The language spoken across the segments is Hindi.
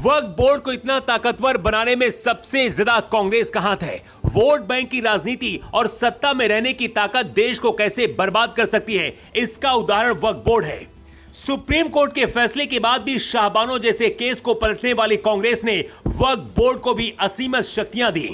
वक्फ बोर्ड को इतना ताकतवर बनाने में सबसे ज्यादा कांग्रेस का हाथ है। वोट बैंक की राजनीति और सत्ता में रहने की ताकत देश को कैसे बर्बाद कर सकती है, इसका उदाहरण वक्फ बोर्ड है। सुप्रीम कोर्ट के फैसले के बाद भी शाहबानो जैसे केस को पलटने वाली कांग्रेस ने वक्फ बोर्ड को भी असीमित शक्तियां दी।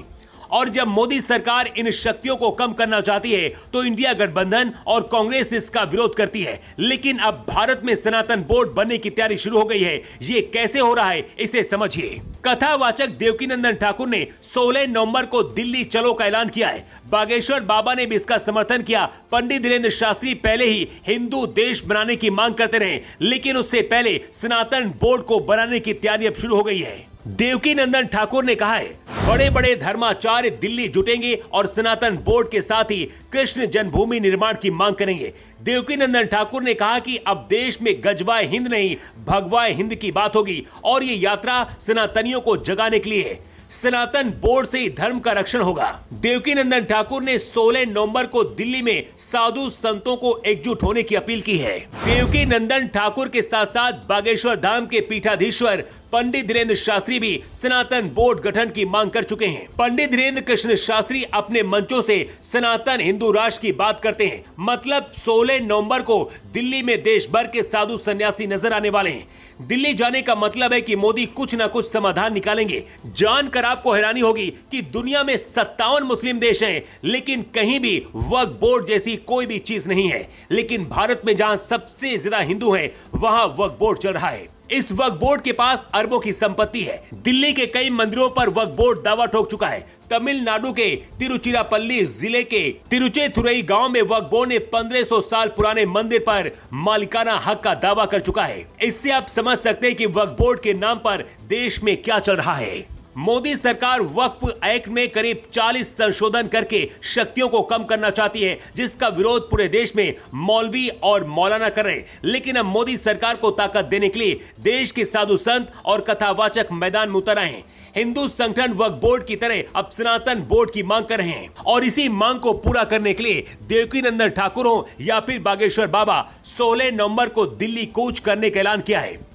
और जब मोदी सरकार इन शक्तियों को कम करना चाहती है तो इंडिया गठबंधन और कांग्रेस इसका विरोध करती है। लेकिन अब भारत में सनातन बोर्ड बनने की तैयारी शुरू हो गई है। ये कैसे हो रहा है, इसे समझिए। कथावाचक देवकीनंदन ठाकुर ने 16 नवंबर को दिल्ली चलो का ऐलान किया है। बागेश्वर बाबा ने भी इसका समर्थन किया। पंडित धीरेन्द्र शास्त्री पहले ही हिंदू देश बनाने की मांग करते रहे, लेकिन उससे पहले सनातन बोर्ड को बनाने की तैयारी अब शुरू हो गई है। देवकीनंदन ठाकुर ने कहा है, बड़े बड़े धर्माचार्य दिल्ली जुटेंगे और सनातन बोर्ड के साथ ही कृष्ण जन्मभूमि निर्माण की मांग करेंगे। देवकीनंदन ठाकुर ने कहा कि अब देश में गजवाए हिंद नहीं, भगवाए हिंद की बात होगी और ये यात्रा सनातनियों को जगाने के लिए है। सनातन बोर्ड से ही धर्म का रक्षण होगा। देवकीनंदन ठाकुर ने 16 नवंबर को दिल्ली में साधु संतों को एकजुट होने की अपील की है। देवकीनंदन ठाकुर के साथ साथ बागेश्वर धाम के पीठाधीश्वर पंडित धीरेन्द्र शास्त्री भी सनातन बोर्ड गठन की मांग कर चुके हैं। पंडित धीरेन्द्र कृष्ण शास्त्री अपने मंचों से सनातन हिंदू राष्ट्र की बात करते हैं। मतलब 16 नवंबर को दिल्ली में देश भर के साधु सन्यासी नजर आने वाले हैं। दिल्ली जाने का मतलब है कि मोदी कुछ न कुछ समाधान निकालेंगे। जानकर आपको हैरानी होगी कि दुनिया में 57 मुस्लिम देश हैं, लेकिन कहीं भी वक्फ बोर्ड जैसी कोई भी चीज नहीं है। लेकिन भारत में जहां सबसे ज्यादा हिंदू हैं, वहां वक्फ बोर्ड चल रहा है। इस वक्फ बोर्ड के पास अरबों की संपत्ति है। दिल्ली के कई मंदिरों पर वक्फ बोर्ड दावा ठोक चुका है। तमिलनाडु के तिरुचिरापल्ली जिले के तिरुचेथुरई गांव में वक्फ बोर्ड ने 1500 साल पुराने मंदिर पर मालिकाना हक का दावा कर चुका है। इससे आप समझ सकते हैं कि वक्फ बोर्ड के नाम पर देश में क्या चल रहा है। मोदी सरकार वक्फ एक्ट में करीब 40 संशोधन करके शक्तियों को कम करना चाहती है, जिसका विरोध पूरे देश में मौलवी और मौलाना कर रहे हैं। लेकिन अब मोदी सरकार को ताकत देने के लिए देश के साधु संत और कथावाचक मैदान में उतर आए हैं। हिंदू संगठन वक्फ बोर्ड की तरह अब सनातन बोर्ड की मांग कर रहे हैं और इसी मांग को पूरा करने के लिए देवकीनंदन ठाकुर हो या फिर बागेश्वर बाबा 16 नवंबर को दिल्ली कूच करने का ऐलान किया है।